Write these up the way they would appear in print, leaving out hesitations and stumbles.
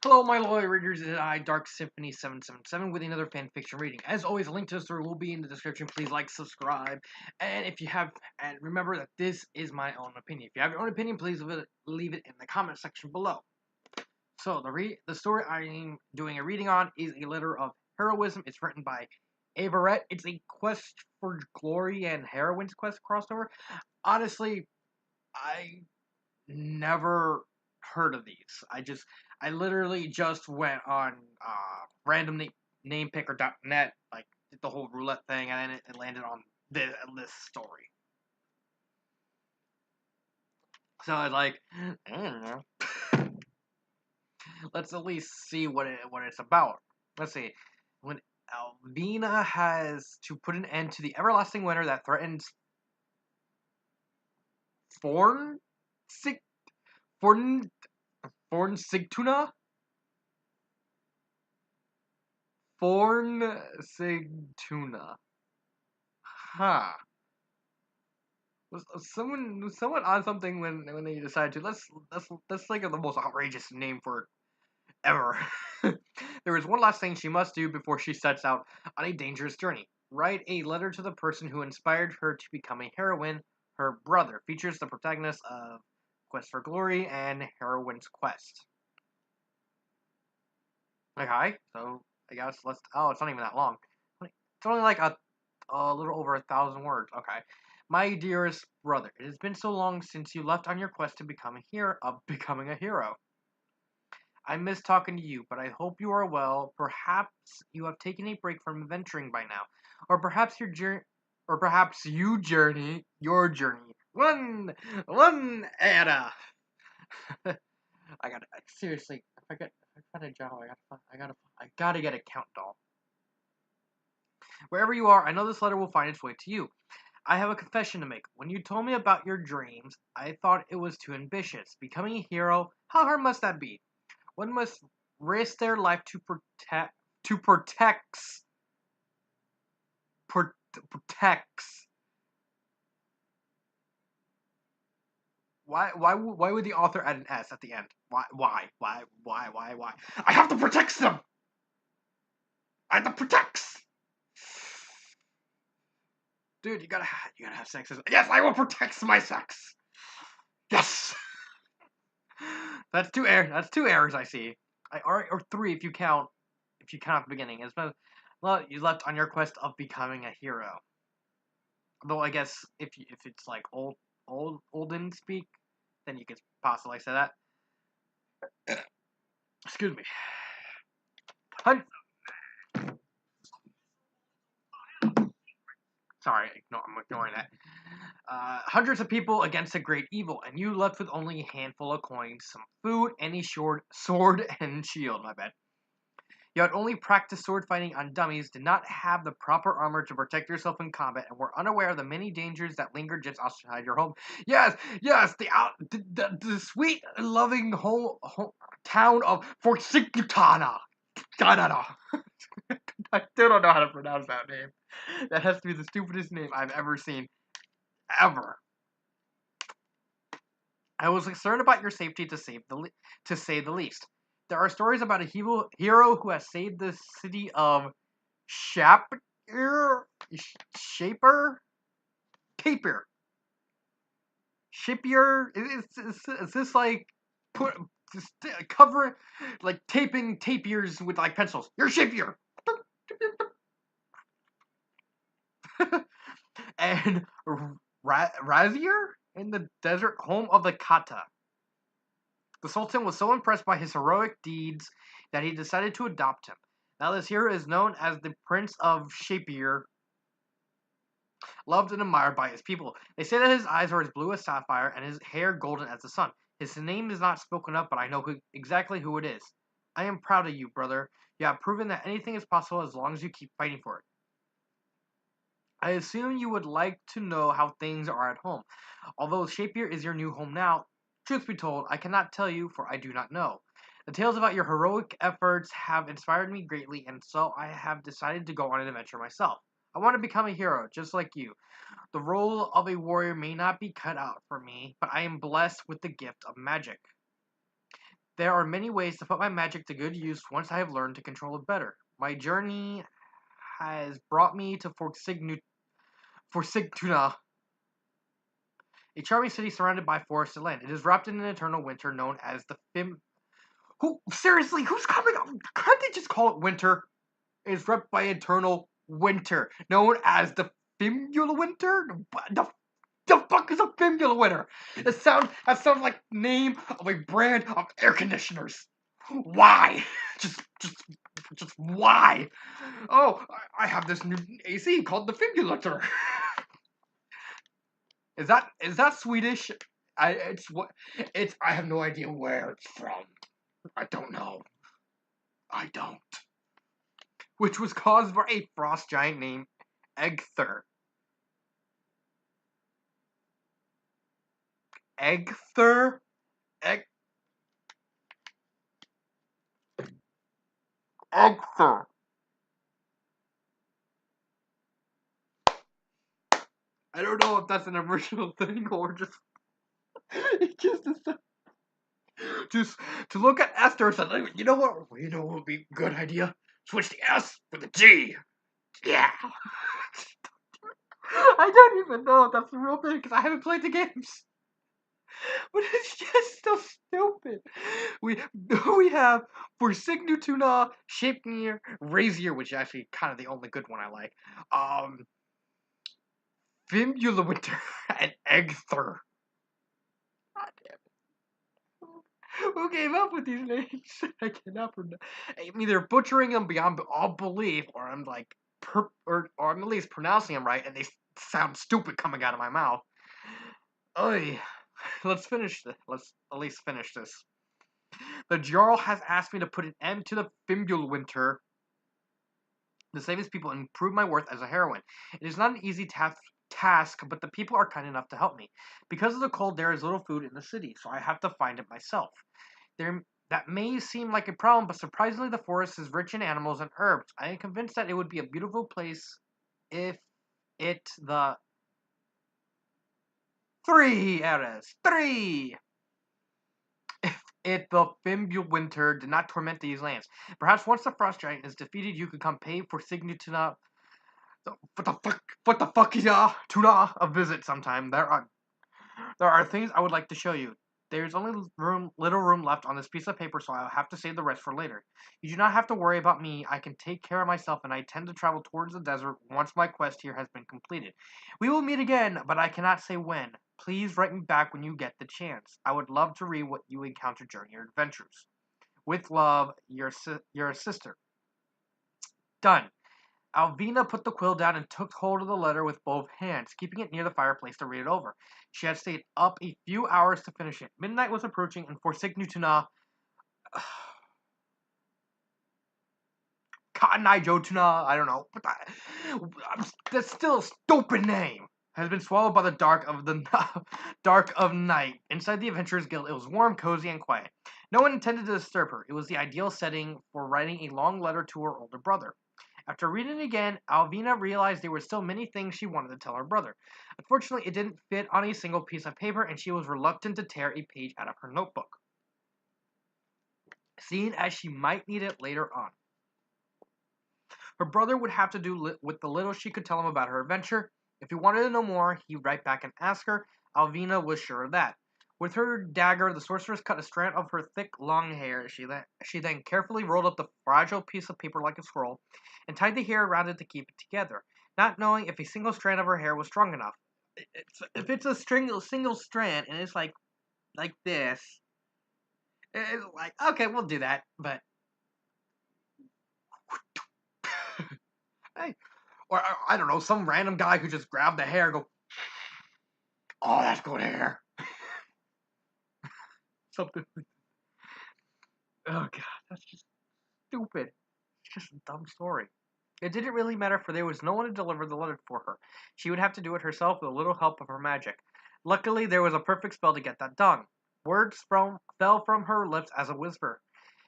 Hello, my loyal readers. It is I, Dark Symphony 777, with another fanfiction reading. As always, a link to the story will be in the description. Please like, subscribe, and if you have, and remember that this is my own opinion. If you have your own opinion, please leave it in the comment section below. So the story I'm doing a reading on is a letter of heroism. It's written by Averett. It's a quest for glory and heroine's quest crossover. Honestly, I never heard of these. I literally just went on randomnamepicker.net, like did the whole roulette thing, and then it landed on this story. So I was like, I don't know. Let's at least see what it's about. Let's see. When Alvina has to put an end to the everlasting winter that threatens Forn Forn Sigtuna? Sigtuna. Huh. Was someone on something when they decided to let's think of the most outrageous name for it ever. There is one last thing she must do before she sets out on a dangerous journey. Write a letter to the person who inspired her to become a heroine. Her brother features the protagonist of Quest for Glory and Heroine's Quest. Okay, so I guess let's. Oh, it's not even that long. It's only like a little over 1,000 words. Okay. My dearest brother, it has been so long since you left on your quest to become becoming a hero. I miss talking to you, but I hope you are well. Perhaps you have taken a break from adventuring by now, or perhaps your journey. One era. Seriously. If I find a job, I gotta get a count doll. Wherever you are, I know this letter will find its way to you. I have a confession to make. When you told me about your dreams, I thought it was too ambitious. Becoming a hero, how hard must that be? One must risk their life protects protects. Why would the author add an S at the end? Why? I have to protect them. I have to protect. Dude, you gotta have sex. Yes, I will protect my sex. Yes. That's two errors. That's two errors I see. Or three if you count at the beginning. Well, you left on your quest of becoming a hero. Though I guess if it's like olden speak, then you could possibly say that. Excuse me. Sorry, I'm ignoring that. Hundreds of people against a great evil, and you left with only a handful of coins, some food, and a sword and shield. My bad. You had only practiced sword fighting on dummies, did not have the proper armor to protect yourself in combat, and were unaware of the many dangers that lingered just outside your home. Yes, the sweet, loving town of Fort Sigtuna. I still don't know how to pronounce that name. That has to be the stupidest name I've ever seen. Ever. I was concerned about your safety to say the least. There are stories about a hero who has saved the city of Shaper? Tapier. Shipier? Is this like cover like taping tapiers with like pencils? You're Shipier. And Razier in the desert home of the Kata. The Sultan was so impressed by his heroic deeds that he decided to adopt him. Now this hero is known as the Prince of Shapier, loved and admired by his people. They say that his eyes are as blue as sapphire and his hair golden as the sun. His name is not spoken of, but I know exactly who it is. I am proud of you, brother. You have proven that anything is possible as long as you keep fighting for it. I assume you would like to know how things are at home. Although Shapier is your new home now, truth be told, I cannot tell you, for I do not know. The tales about your heroic efforts have inspired me greatly, and so I have decided to go on an adventure myself. I want to become a hero, just like you. The role of a warrior may not be cut out for me, but I am blessed with the gift of magic. There are many ways to put my magic to good use once I have learned to control it better. My journey has brought me to Forsigtuna, a charming city surrounded by forested land. It is wrapped in an eternal winter known as the Fim. Who seriously? Who's coming up? Can't they just call it winter? It is wrapped by eternal winter, known as the Fimula Winter. The fuck is a Fimula Winter? That sounds like the name of a brand of air conditioners. Why? Just, just why? Oh, I have this new AC called the Fimulator. Is that Swedish? I have no idea where it's from. I don't know. I don't. Which was caused by a frost giant named Egther. Egther? Egther. I don't know if that's an original thing or just it just to look at Esther and say, you know what? You know what would be a good idea? Switch the S with a G. Yeah. I don't even know if that's the real thing because I haven't played the games. But it's just so stupid. We have for Signutuna, Shapnir, Razier, which is actually kind of the only good one I like. Fimula Winter and Egther. God damn it. Who came up with these names? I cannot pronounce. I'm either butchering them beyond all belief, or I'm like, or I'm at least pronouncing them right, and they sound stupid coming out of my mouth. Oy. Let's finish this. Let's at least finish this. The Jarl has asked me to put an end to the Fimbul Winter to save his people and improve my worth as a heroine. It is not an easy task, but the people are kind enough to help me. Because of the cold, there is little food in the city, so I have to find it myself. That may seem like a problem, but surprisingly, the forest is rich in animals and herbs. I am convinced that it would be a beautiful place if the 3. If the Fimbul Winter did not torment these lands. Perhaps once the Frost Giant is defeated, you could come pay for Signatuna. What the fuck is Tuna a visit sometime. There are things I would like to show you. There's only little room left on this piece of paper, so I'll have to save the rest for later. You do not have to worry about me. I can take care of myself, and I intend to travel towards the desert once my quest here has been completed. We will meet again, but I cannot say when. Please write me back when you get the chance. I would love to read what you encountered during your adventures. With love, your sister. Done. Alvina put the quill down and took hold of the letter with both hands, keeping it near the fireplace to read it over. She had stayed up a few hours to finish it. Midnight was approaching, and for Signutuna, Cotton Eye Jotuna, I don't know, but that's still a stupid name, has been swallowed by the dark of night. Inside the Adventurers Guild, it was warm, cozy, and quiet. No one intended to disturb her. It was the ideal setting for writing a long letter to her older brother. After reading it again, Alvina realized there were still many things she wanted to tell her brother. Unfortunately, it didn't fit on a single piece of paper, and she was reluctant to tear a page out of her notebook, seeing as she might need it later on. Her brother would have to do with the little she could tell him about her adventure. If he wanted to know more, he'd write back and ask her. Alvina was sure of that. With her dagger, the sorceress cut a strand of her thick, long hair. She then carefully rolled up the fragile piece of paper like a scroll and tied the hair around it to keep it together, not knowing if a single strand of her hair was strong enough. If it's a single strand and it's like this, it's like, okay, we'll do that, but hey, or I don't know, some random guy who just grabbed the hair and go, oh, that's good hair. Something. Oh god, that's just stupid. It's just a dumb story. It didn't really matter, for there was no one to deliver the letter for her. She would have to do it herself with a little help of her magic. Luckily, there was a perfect spell to get that done. Words fell from her lips as a whisper.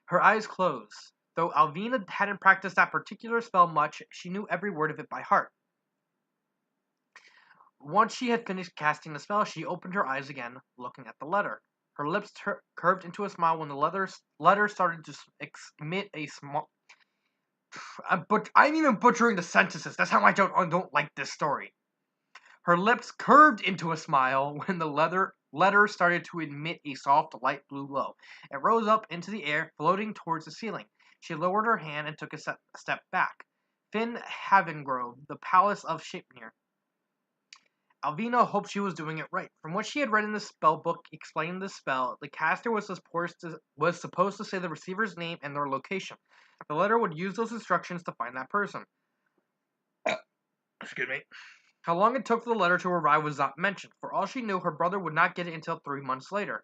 Her eyes closed. Though Alvina hadn't practiced that particular spell much, she knew every word of it by heart. Once she had finished casting the spell, she opened her eyes again, looking at the letter. Her lips curved into a smile when the letter started to emit a small. I'm even butchering the sentences. That's how I don't like this story. Her lips curved into a smile when the letter started to emit a soft, light blue glow. It rose up into the air, floating towards the ceiling. She lowered her hand and took a step back. Finn Havengrove, the Palace of Shapnir. Alvina hoped she was doing it right. From what she had read in the spell book explaining the spell, the caster was supposed to say the receiver's name and their location. The letter would use those instructions to find that person. Excuse me. How long it took for the letter to arrive was not mentioned. For all she knew, her brother would not get it until 3 months later.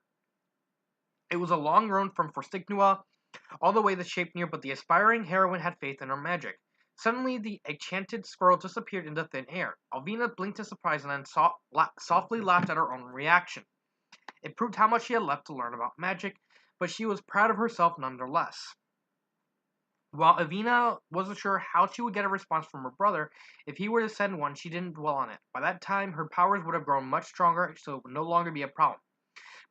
It was a long road from Forstignua all the way to Shapnir, but the aspiring heroine had faith in her magic. Suddenly, the enchanted scroll disappeared into thin air. Alvina blinked in surprise and then softly laughed at her own reaction. It proved how much she had left to learn about magic, but she was proud of herself nonetheless. While Alvina wasn't sure how she would get a response from her brother, if he were to send one, she didn't dwell on it. By that time, her powers would have grown much stronger, so it would no longer be a problem.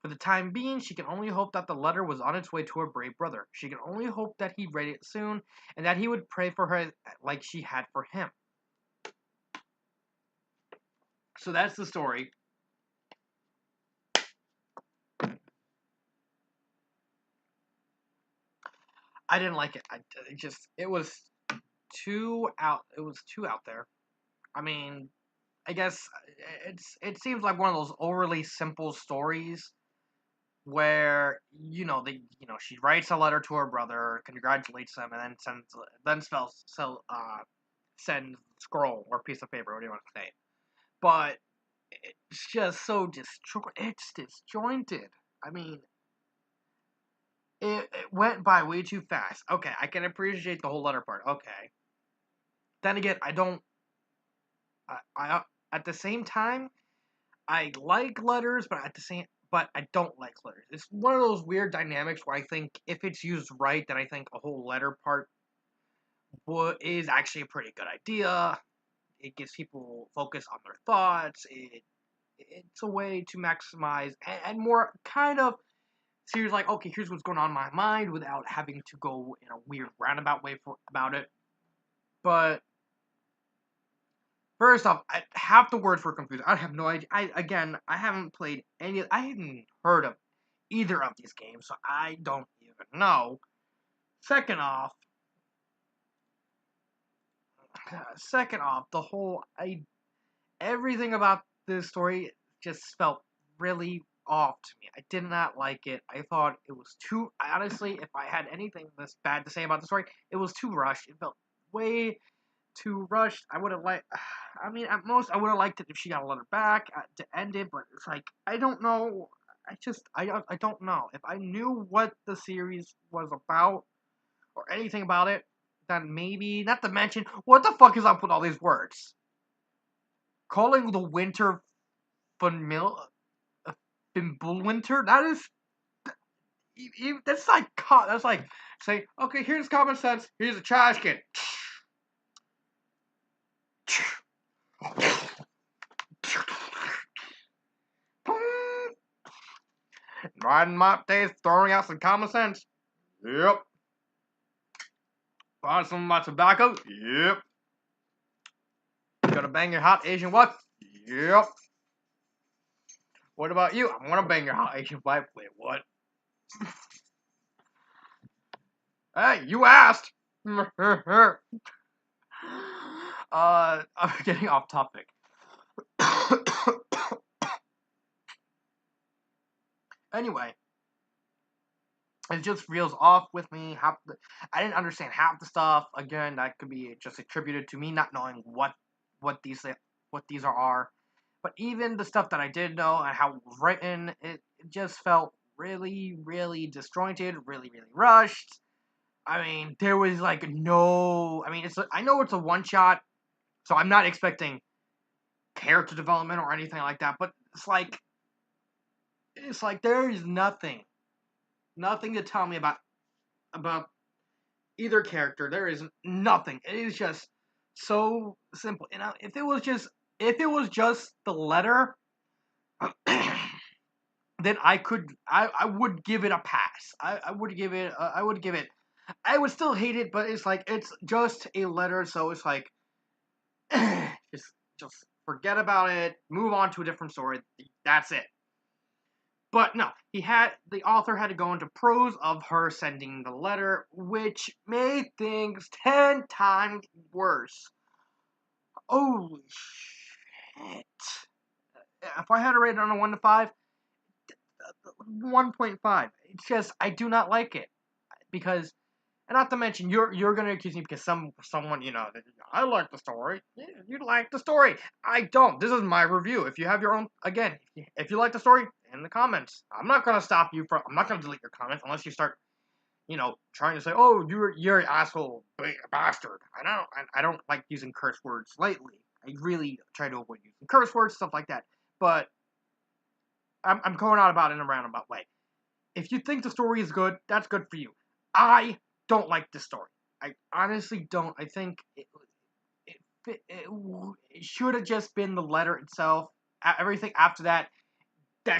For the time being, she can only hope that the letter was on its way to her brave brother. She can only hope that he read it soon, and that he would pray for her like she had for him. So that's the story. I didn't like it. It was too out there. I mean, I guess it seems like one of those overly simple stories where she writes a letter to her brother, congratulates him, and then sends scroll or piece of paper, what do you want to say? But it's just so disjointed. I mean, it went by way too fast. Okay, I can appreciate the whole letter part. Okay, then again, I don't. I at the same time, I like letters, but I don't like letters. It's one of those weird dynamics where I think if it's used right, then I think a whole letter part is actually a pretty good idea. It gives people focus on their thoughts. It's a way to maximize and more kind of serious, like, okay, here's what's going on in my mind without having to go in a weird roundabout way about it. But first off, half the words were confusing. I have no idea. I haven't played any. I hadn't heard of either of these games, so I don't even know. Second off, the whole everything about this story just felt really off to me. I did not like it. I thought it was too. Honestly, if I had anything this bad to say about the story, it was too rushed. It felt way too rushed. I would have liked. I mean, at most, I would have liked it if she got a letter back to end it. But it's like I don't know. I don't know. If I knew what the series was about or anything about it, then maybe. Not to mention, what the fuck is up with all these words? Calling the winter Finbullwinter? That is. That's like say, okay, here's common sense. Here's a trash can. Riding mop days, throwing out some common sense. Yep. Buying some of my tobacco. Yep. Gonna bang your hot Asian wife. Yep. What about you? I'm gonna bang your hot Asian wife. Wait, what? Hey, you asked. I'm getting off topic. Anyway, it just reels off with me. I didn't understand half the stuff. Again, that could be just attributed to me not knowing what these are. But even the stuff that I did know and how it was written, it just felt really, really disjointed, really, really rushed. I mean, there was like no. I mean, I know it's a one shot, so I'm not expecting character development or anything like that. But it's like there is nothing to tell me about either character. There is nothing. It is just so simple. You know, if it was just the letter, then I would give it a pass. I would give it I would still hate it, but it's like it's just a letter, so it's like just just forget about it, move on to a different story. That's it. But no, the author had to go into prose of her sending the letter, which made things 10 times worse. Holy shit! If I had to rate it on a 1 to 5, 1.5. It's just I do not like it because, and not to mention you're gonna accuse me because someone I like the story. Yeah, you like the story. I don't. This is my review. If you have your own, again, if you like the story, in the comments. I'm not gonna stop you from. I'm not gonna delete your comments unless you start, trying to say, oh, you're an asshole, bastard. I don't like using curse words lightly. I really try to avoid using curse words, stuff like that. But I'm going on about it in a roundabout way. If you think the story is good, that's good for you. I don't like the story. I honestly don't. I think it should have just been the letter itself. Everything after that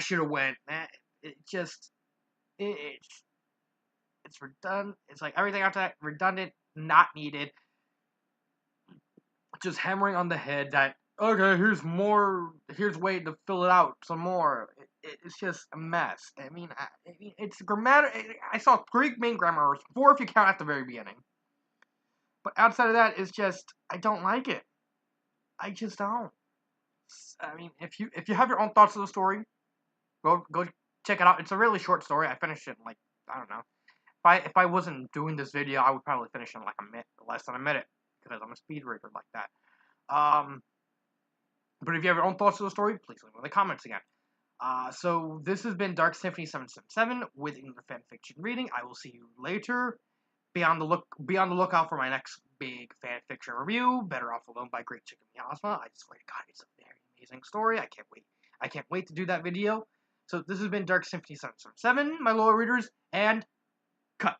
should have went. It just it's redundant. It's like everything after that redundant, not needed. Just hammering on the head that okay, here's more. Here's a way to fill it out some more. It's just a mess. I mean, it's grammar. I saw Greek main grammar errors, 4 if you count at the very beginning. But outside of that, it's just I don't like it. I just don't. I mean, if you have your own thoughts of the story, go check it out. It's a really short story. I finished it in like I don't know. If I wasn't doing this video, I would probably finish in like a minute, less than a minute, because I'm a speed reader like that. But if you have your own thoughts of the story, please leave them in the comments again. So this has been Dark Symphony 777 with English fan fiction reading. I will see you later. Be on the lookout for my next big fan fiction review, Better Off Alone by Great Chicken Miasma. I swear to God, it's a very amazing story. I can't wait. I can't wait to do that video. So this has been Dark Symphony 777, my loyal readers, and cut.